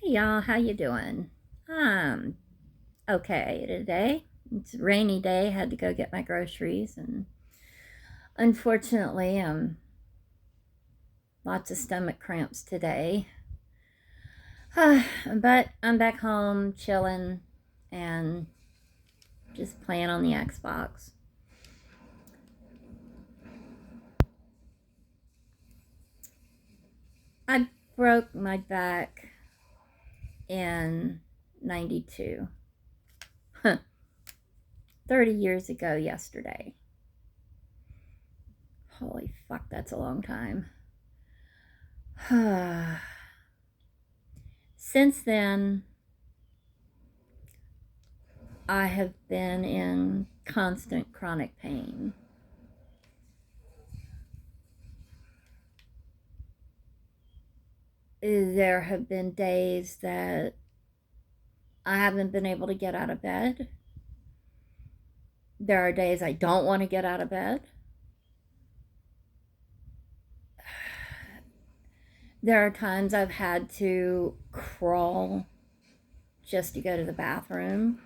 Y'all, how you doing? Um, okay today. It's a rainy day. Had to go get my groceries, and unfortunately, lots of stomach cramps today. But I'm back home, chilling, and just playing on the Xbox. I broke my back in '92. 30 years ago yesterday. Holy fuck, that's a long time. Since then, I have been in constant chronic pain. There have been days that I haven't been able to get out of bed. There are days I don't want to get out of bed. There are times I've had to crawl just to go to the bathroom.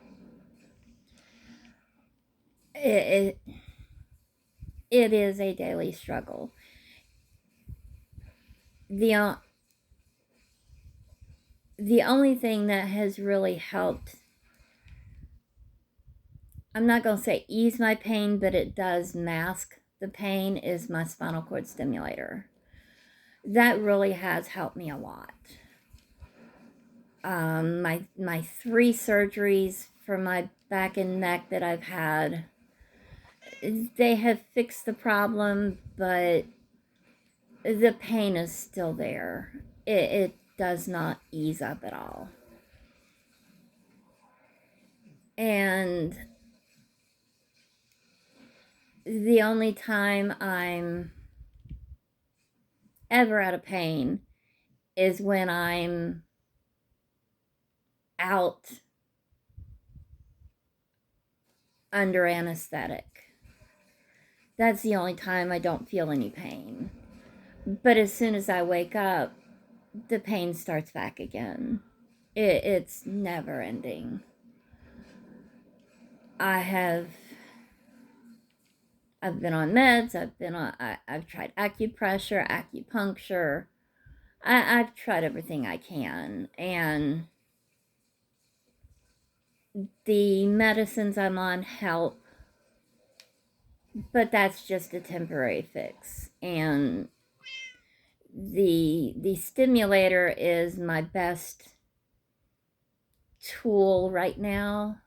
It, it, it is a daily struggle. The, the only thing that has really helped, I'm not going to say ease my pain, but it does mask the pain, is my spinal cord stimulator. That really has helped me a lot. My 3 surgeries for my back and neck that I've had, they have fixed the problem, but the pain is still there. It does not ease up at all. And the only time I'm ever out of pain is when I'm out under anesthetic. That's the only time I don't feel any pain. But as soon as I wake up, the pain starts back again. It's never ending. I've been on meds. I've tried acupressure, acupuncture. I've tried everything I can, and the medicines I'm on help, but that's just a temporary fix. And the stimulator is my best tool right now.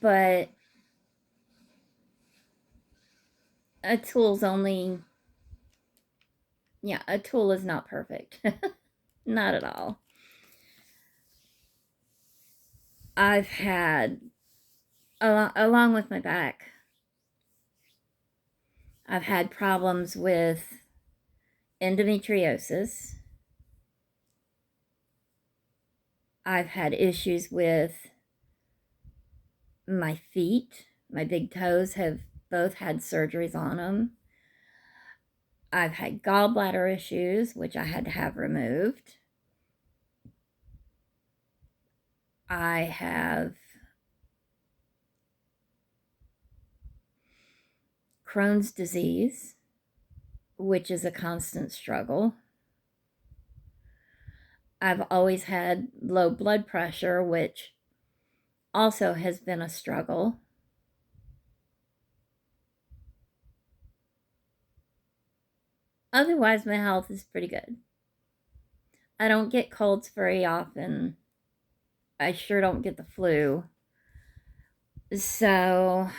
But a tool's only, yeah, a tool is not perfect. Not at all. I've had, along with my back, I've had problems with endometriosis. I've had issues with my feet. My big toes have both had surgeries on them. I've had gallbladder issues, which I had to have removed. I have Crohn's disease, which is a constant struggle. I've always had low blood pressure, which also has been a struggle. Otherwise, my health is pretty good. I don't get colds very often. I sure don't get the flu. So,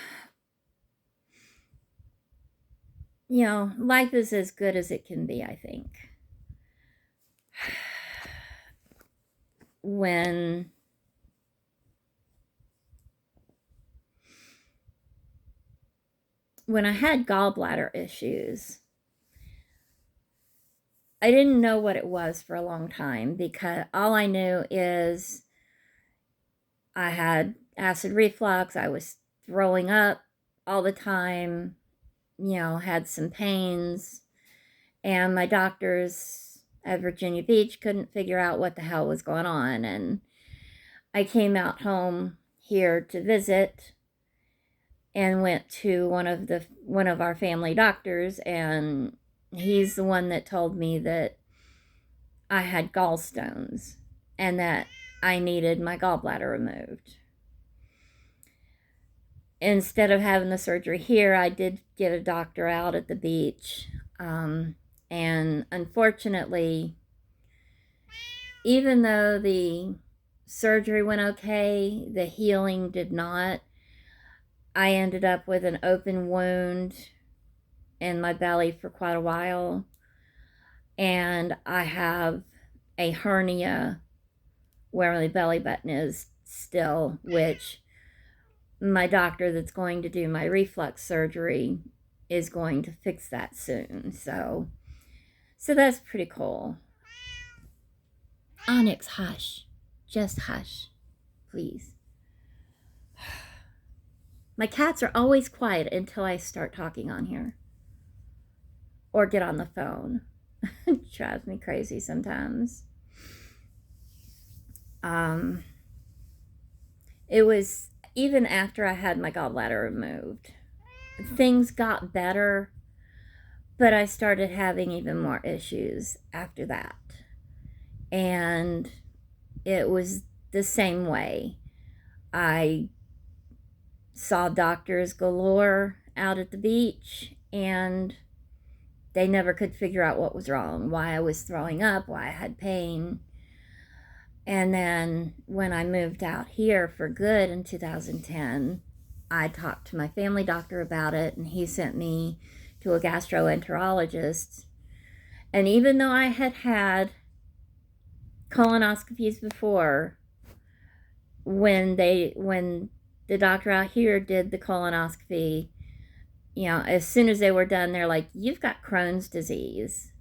life is as good as it can be, I think. When I had gallbladder issues, I didn't know what it was for a long time, because all I knew is I had acid reflux. I was throwing up all the time, had some pains. And my doctors at Virginia Beach couldn't figure out what the hell was going on. And I came out home here to visit and went to one of our family doctors, and he's the one that told me that I had gallstones and that I needed my gallbladder removed. Instead of having the surgery here, I did get a doctor out at the beach. And unfortunately, even though the surgery went okay, the healing did not. I ended up with an open wound in my belly for quite a while. And I have a hernia where my belly button is still, which my doctor that's going to do my reflux surgery is going to fix that soon. So that's pretty cool. Onyx, hush. Just hush, please. My cats are always quiet until I start talking on here or get on the phone. It drives me crazy sometimes. It was even after I had my gallbladder removed, things got better, but I started having even more issues after that. And it was the same way. I saw doctors galore out at the beach, and they never could figure out what was wrong, why I was throwing up, why I had pain. And then when I moved out here for good in 2010, I talked to my family doctor about it, and he sent me to a gastroenterologist. And even though I had had colonoscopies before, when the doctor out here did the colonoscopy, you know, as soon as they were done, they're like, you've got Crohn's disease,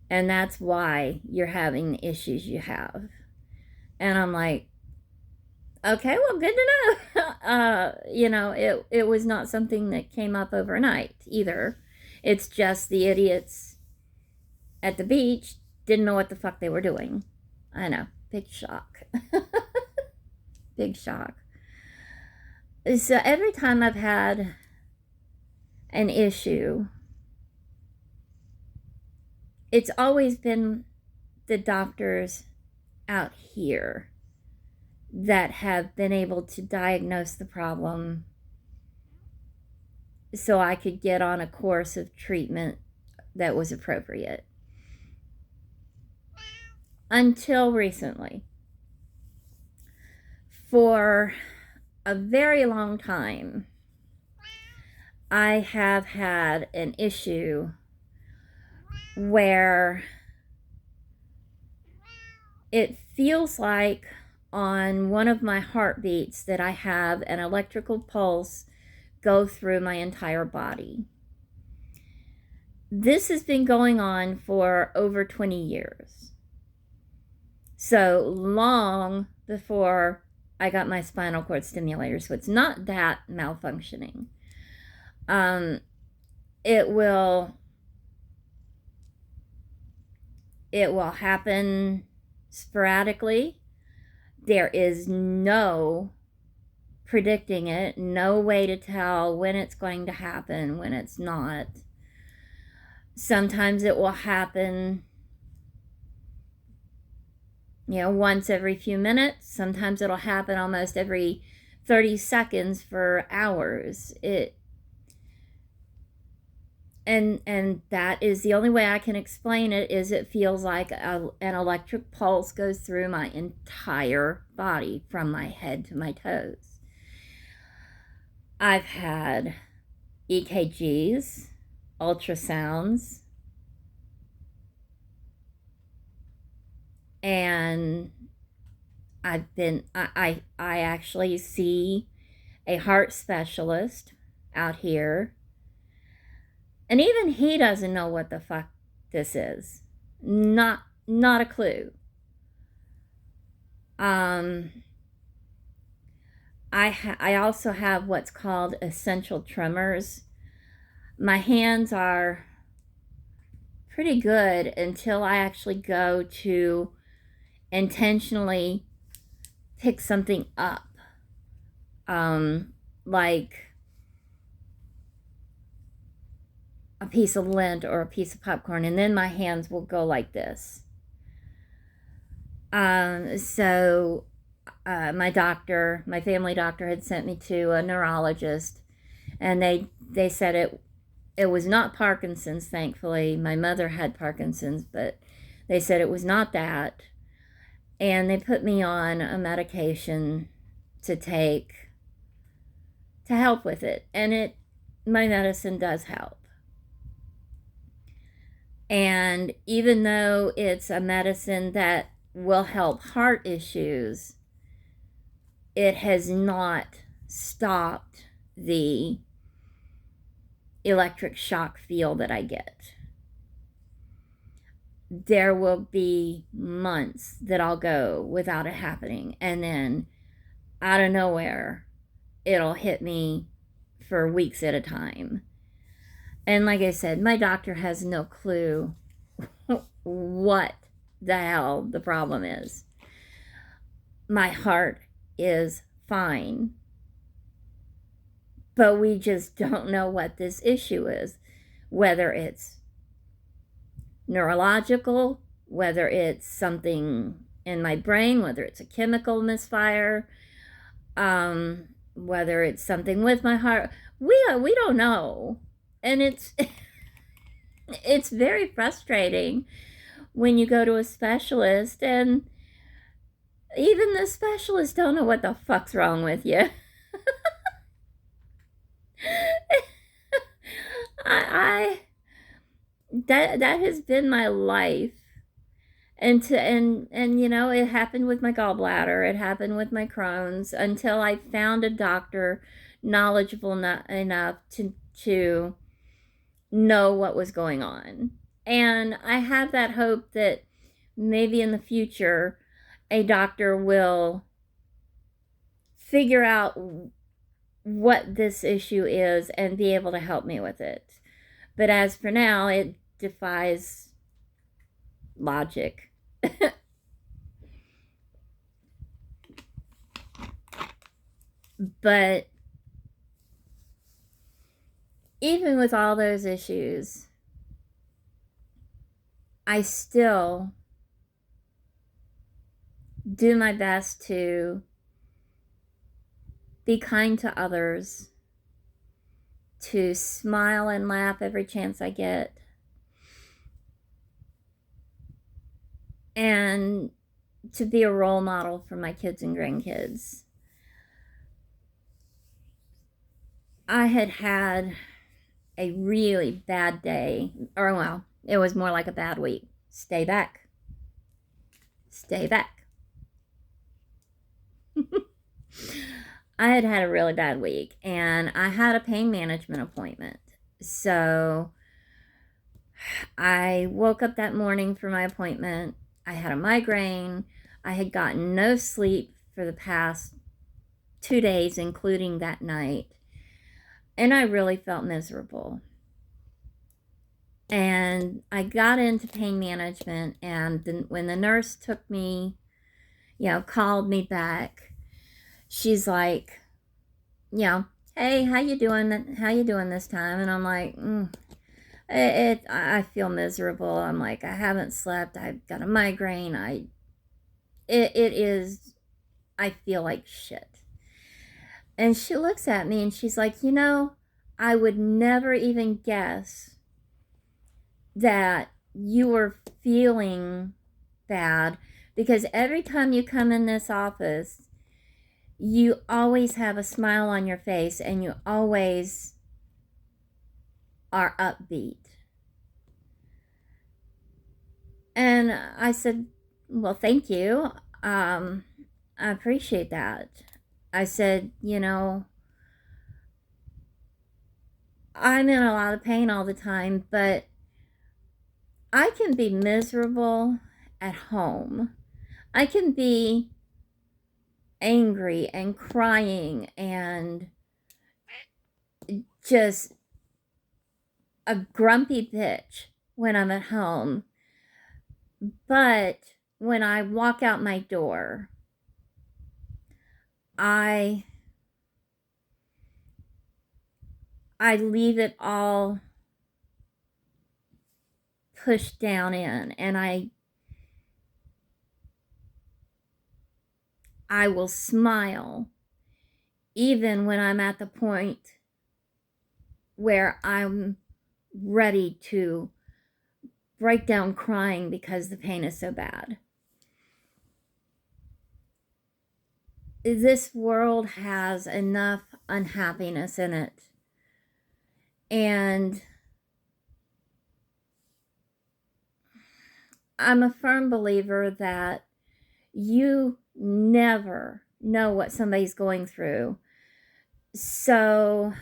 and that's why you're having the issues you have. And I'm like, okay, well, good to know. You know, it was not something that came up overnight either. It's just the idiots at the beach didn't know what the fuck they were doing. I know, big shock. Big shock. So every time I've had an issue, it's always been the doctors out here that have been able to diagnose the problem so I could get on a course of treatment that was appropriate. Until recently. For a very long time, I have had an issue where it feels like on one of my heartbeats that I have an electrical pulse go through my entire body. This has been going on for over 20 years. So long before I got my spinal cord stimulator, so it's not that malfunctioning. It will happen sporadically. There is no predicting it, no way to tell when it's going to happen, when it's not. Sometimes it will happen, you know, once every few minutes. Sometimes it'll happen almost every 30 seconds for hours. And that is the only way I can explain it, is it feels like an electric pulse goes through my entire body from my head to my toes. I've had EKGs, ultrasounds, and I actually see a heart specialist out here, and even he doesn't know what the fuck this is. Not a clue. I also have what's called essential tremors. My hands are pretty good until I actually go to intentionally pick something up. Like a piece of lint or a piece of popcorn, and then my hands will go like this. So my doctor, my family doctor, had sent me to a neurologist, and they said it was not Parkinson's. Thankfully, my mother had Parkinson's, but they said it was not that, and they put me on a medication to take to help with it, and my medicine does help. And even though it's a medicine that will help heart issues, it has not stopped the electric shock feel that I get. There will be months that I'll go without it happening, and then out of nowhere, it'll hit me for weeks at a time. And like I said, my doctor has no clue what the hell the problem is. My heart is fine, but we just don't know what this issue is, whether it's neurological, whether it's something in my brain, whether it's a chemical misfire, whether it's something with my heart. We don't know, and it's very frustrating when you go to a specialist and even the specialists don't know what the fuck's wrong with you. I that has been my life, and you know, it happened with my gallbladder, it happened with my Crohn's, until I found a doctor knowledgeable enough to know what was going on. And I have that hope that maybe in the future a doctor will figure out what this issue is and be able to help me with it. But as for now, it defies logic. But even with all those issues, I still do my best to be kind to others, to smile and laugh every chance I get, and to be a role model for my kids and grandkids. I had a really bad day, or well, it was more like a bad week. Stay back. Stay back. I had a really bad week, and I had a pain management appointment. So I woke up that morning for my appointment. I had a migraine. I had gotten no sleep for the past 2 days, including that night. And I really felt miserable. And I got into pain management, and when the nurse took me, called me back, she's like, hey, how you doing? How you doing this time? And I'm like, I feel miserable. I'm like, I haven't slept. I've got a migraine. I feel like shit. And she looks at me and she's like, I would never even guess that you were feeling bad, because every time you come in this office, you always have a smile on your face and you always are upbeat. And I said, well, thank you. I appreciate that. I said, I'm in a lot of pain all the time, but I can be miserable at home. I can be angry and crying and just a grumpy bitch when I'm at home. But when I walk out my door, I leave it all pushed down in, and I will smile even when I'm at the point where I'm ready to break down crying because the pain is so bad. This world has enough unhappiness in it. And I'm a firm believer that you never know what somebody's going through. So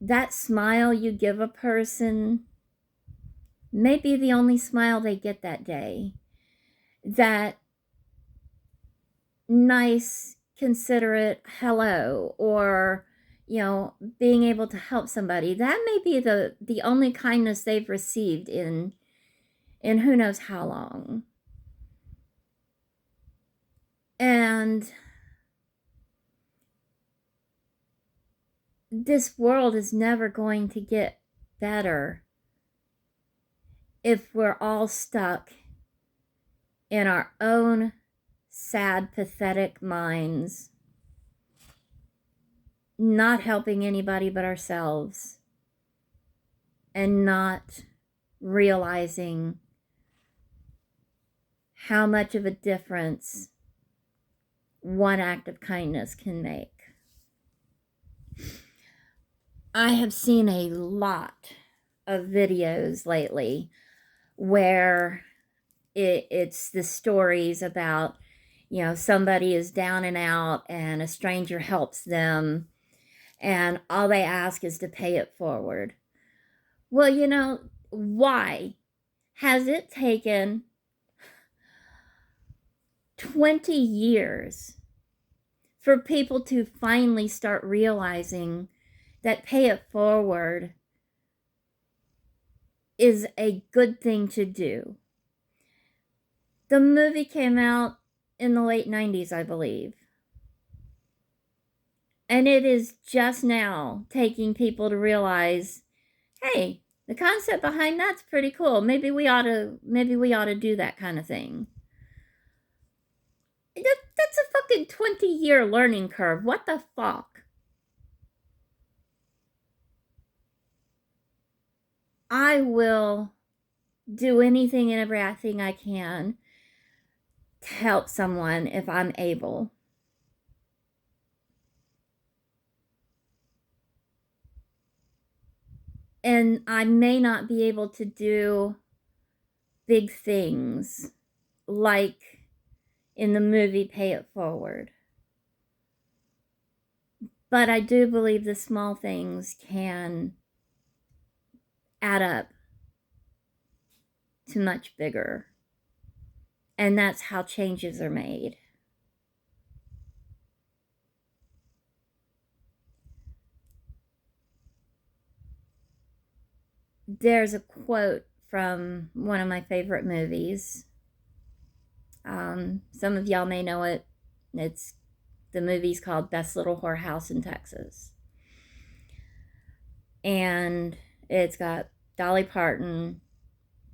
that smile you give a person may be the only smile they get that day. That nice, considerate hello, or being able to help somebody, that may be the only kindness they've received in who knows how long. And this world is never going to get better if we're all stuck in our own sad, pathetic minds, not helping anybody but ourselves, and not realizing how much of a difference one act of kindness can make. I have seen a lot of videos lately where it's the stories about, somebody is down and out and a stranger helps them and all they ask is to pay it forward. Well, why has it taken 20 years for people to finally start realizing that pay it forward is a good thing to do? The movie came out in the late 90s, I believe. And it is just now taking people to realize, hey, the concept behind that's pretty cool. Maybe we ought to do that kind of thing. That's a fucking 20-year learning curve. What the fuck? I will do anything and everything I can to help someone if I'm able. And I may not be able to do big things like in the movie Pay It Forward. But I do believe the small things can add up to much bigger. And that's how changes are made. There's a quote from one of my favorite movies. Some of y'all may know it. The movie's called Best Little Whorehouse in Texas. And it's got Dolly Parton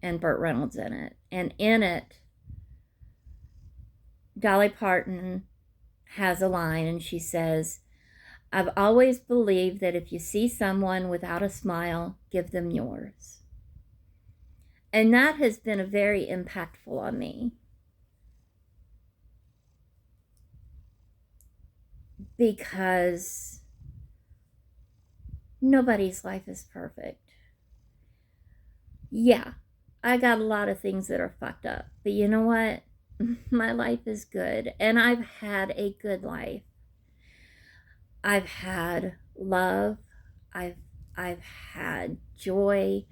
and Burt Reynolds in it. And in it, Dolly Parton has a line and she says, "I've always believed that if you see someone without a smile, give them yours." And that has been very impactful on me. Because nobody's life is perfect. Yeah, I got a lot of things that are fucked up. But you know what? My life is good. And I've had a good life. I've had love. I've had joy.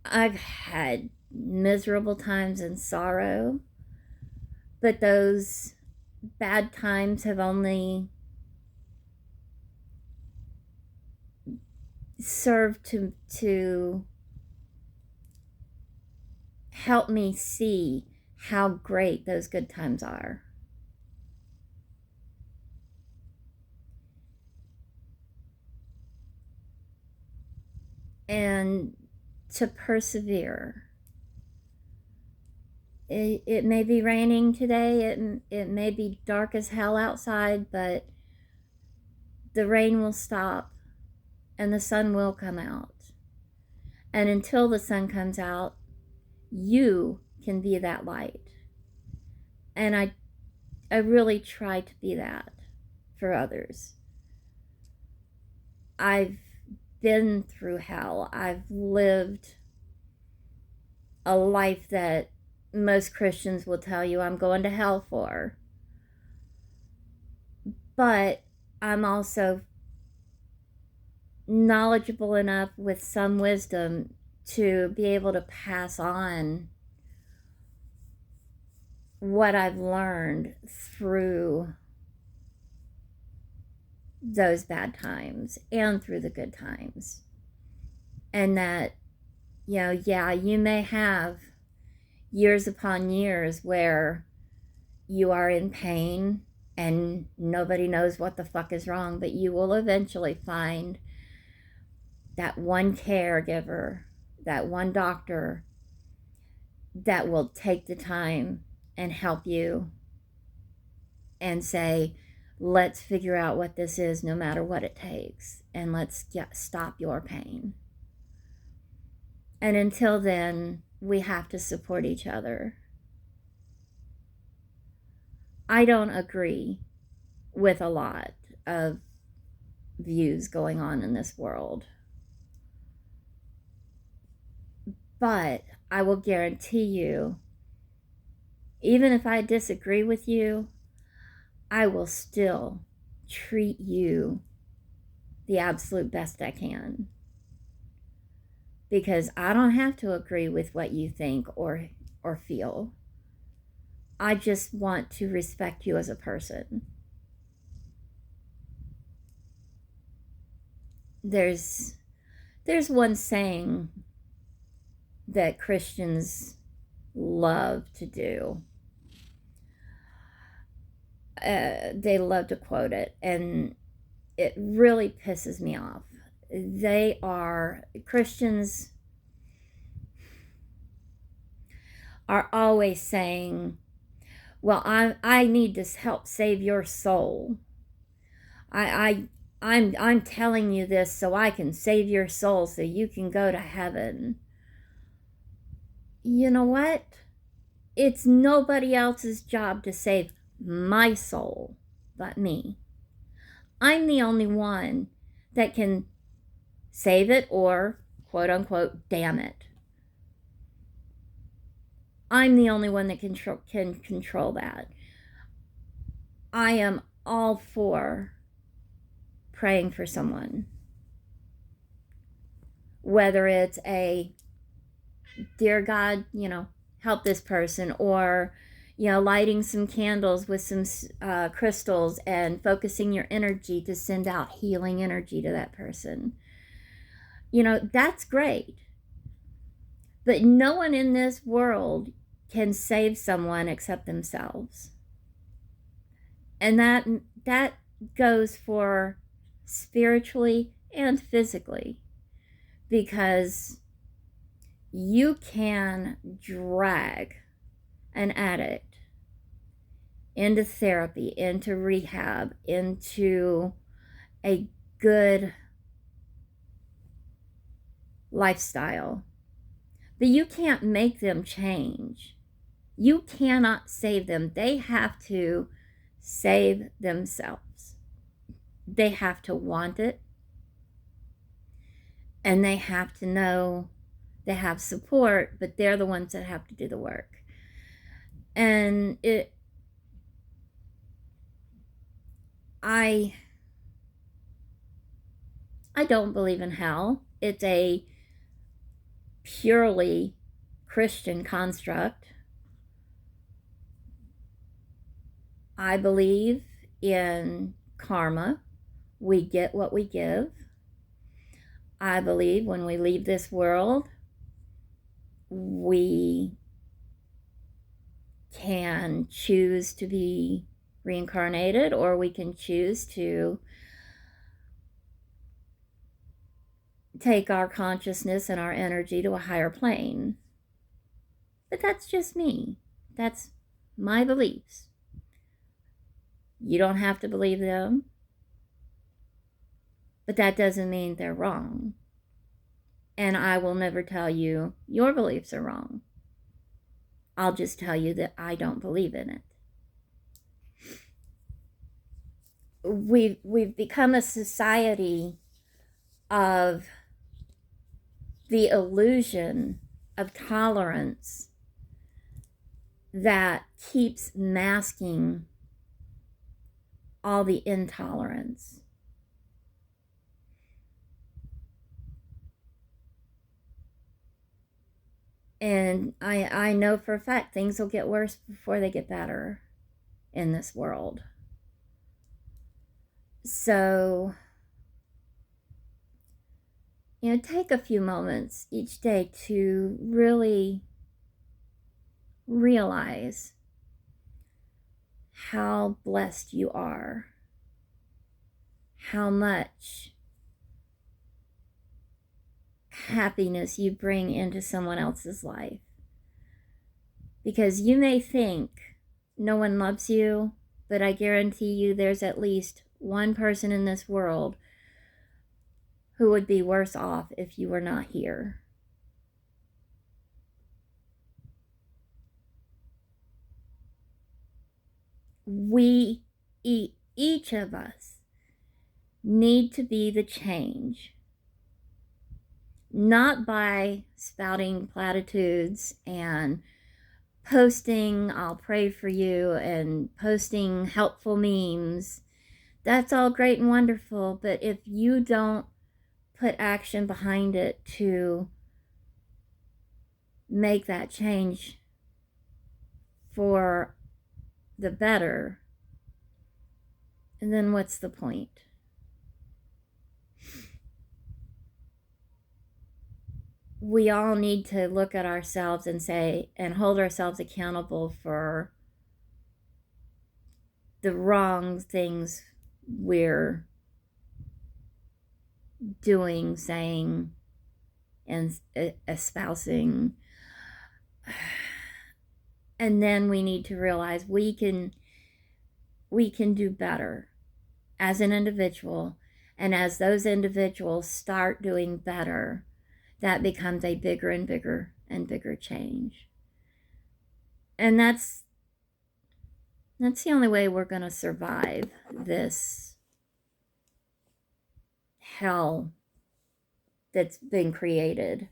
I've had miserable times and sorrow. But those bad times have only served to help me see how great those good times are. And to persevere. It may be raining today, it may be dark as hell outside, but the rain will stop and the sun will come out. And until the sun comes out, you can be that light. And I really try to be that for others. I've been through hell. I've lived a life that most Christians will tell you I'm going to hell for. But I'm also knowledgeable enough with some wisdom to be able to pass on what I've learned through those bad times and through the good times. And that, yeah, you may have years upon years where you are in pain and nobody knows what the fuck is wrong, but you will eventually find that one caregiver, that one doctor that will take the time and help you and say, let's figure out what this is no matter what it takes, and let's stop your pain. And until then, we have to support each other. I don't agree with a lot of views going on in this world, but I will guarantee you, even if I disagree with you, I will still treat you the absolute best I can. Because I don't have to agree with what you think or feel. I just want to respect you as a person. There's one saying that Christians love to do. They love to quote it, and it really pisses me off. Christians are always saying, well, I need to help save your soul. I'm telling you this so I can save your soul so you can go to heaven. You know what? It's nobody else's job to save my soul but me. I'm the only one that can save it or, quote unquote, damn it. I'm the only one that can control that. I am all for praying for someone. Whether it's a, dear God, help this person, or, lighting some candles with some crystals and focusing your energy to send out healing energy to that person. That's great. But no one in this world can save someone except themselves. And that goes for spiritually and physically. Because you can drag an addict into therapy, into rehab, into a good lifestyle, but you can't make them change. You cannot save them. They have to save themselves. They have to want it, and they have to know they have support, but they're the ones that have to do the work. And I don't believe in hell. It's a purely Christian construct. I believe in karma. We get what we give. I believe when we leave this world, we can choose to be reincarnated, or we can choose to take our consciousness and our energy to a higher plane. But that's just me. That's my beliefs. You don't have to believe them, but that doesn't mean they're wrong. And I will never tell you your beliefs are wrong. I'll just tell you that I don't believe in it. We've become a society of the illusion of tolerance that keeps masking all the intolerance. And I know for a fact things will get worse before they get better in this world. So, take a few moments each day to really realize how blessed you are, how much happiness you bring into someone else's life. Because you may think no one loves you, but I guarantee you there's at least one person in this world who would be worse off if you were not here. We, each of us, need to be the change. Not by spouting platitudes and posting, I'll pray for you, and posting helpful memes. That's all great and wonderful, but if you don't put action behind it to make that change for the better, and then what's the point? We all need to look at ourselves and say, and hold ourselves accountable for the wrong things we're doing, saying, and espousing. And then we need to realize we can do better as an individual. And as those individuals start doing better, that becomes a bigger and bigger and bigger change. And that's the only way we're going to survive this hell that's been created.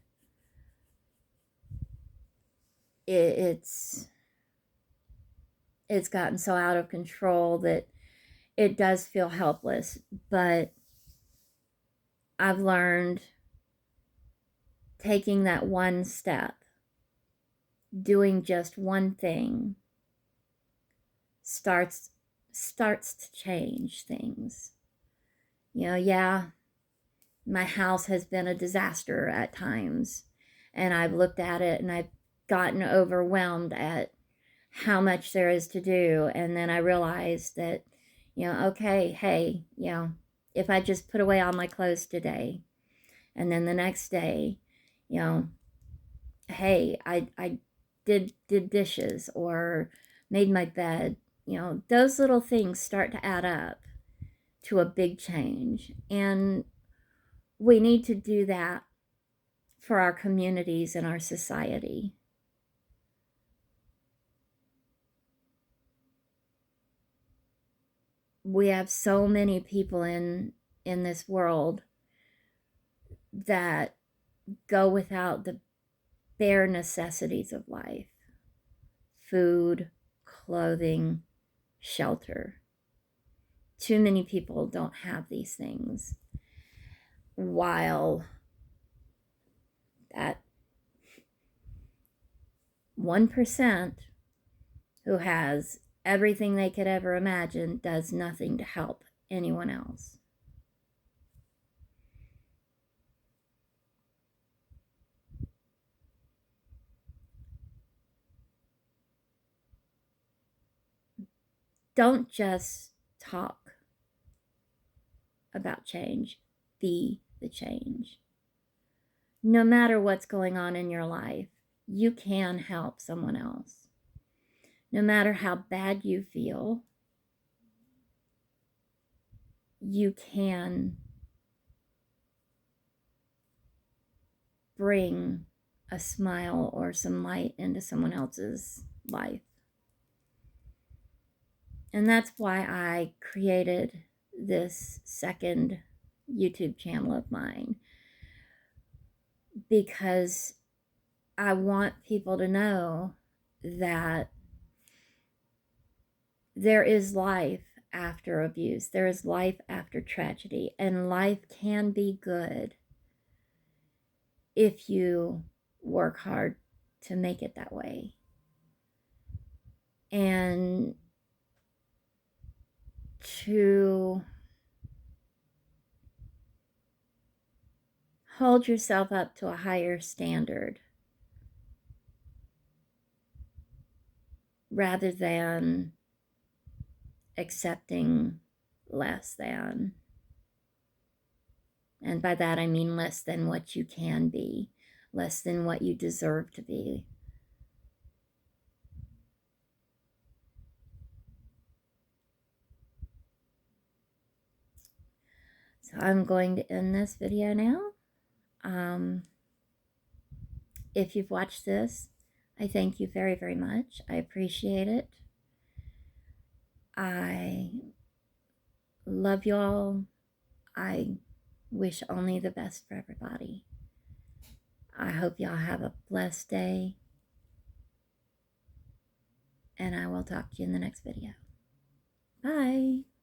It's gotten so out of control that it does feel helpless. But I've learned taking that one step, doing just one thing, starts to change things. Yeah, my house has been a disaster at times, and I've looked at it and I've gotten overwhelmed at how much there is to do. And then I realized that, okay, hey, if I just put away all my clothes today, and then the next day, hey, I did dishes or made my bed, those little things start to add up to a big change. And we need to do that for our communities and our society. We have so many people in this world that go without the bare necessities of life: food, clothing, shelter. Too many people don't have these things, while that 1% who has everything they could ever imagine does nothing to help anyone else. don't just talk about change, be the change. No matter what's going on in your life, you can help someone else. No matter how bad you feel, you can bring a smile or some light into someone else's life. And that's why I created this second YouTube channel of mine, because I want people to know that there is life after abuse. There is life after tragedy, and life can be good if you work hard to make it that way. And to hold yourself up to a higher standard rather than accepting less than. And by that I mean less than what you can be, less than what you deserve to be. So I'm going to end this video now. If you've watched this, I thank you very, very much. I appreciate it. I love you all. I wish only the best for everybody. I hope y'all have a blessed day. And I will talk to you in the next video. Bye.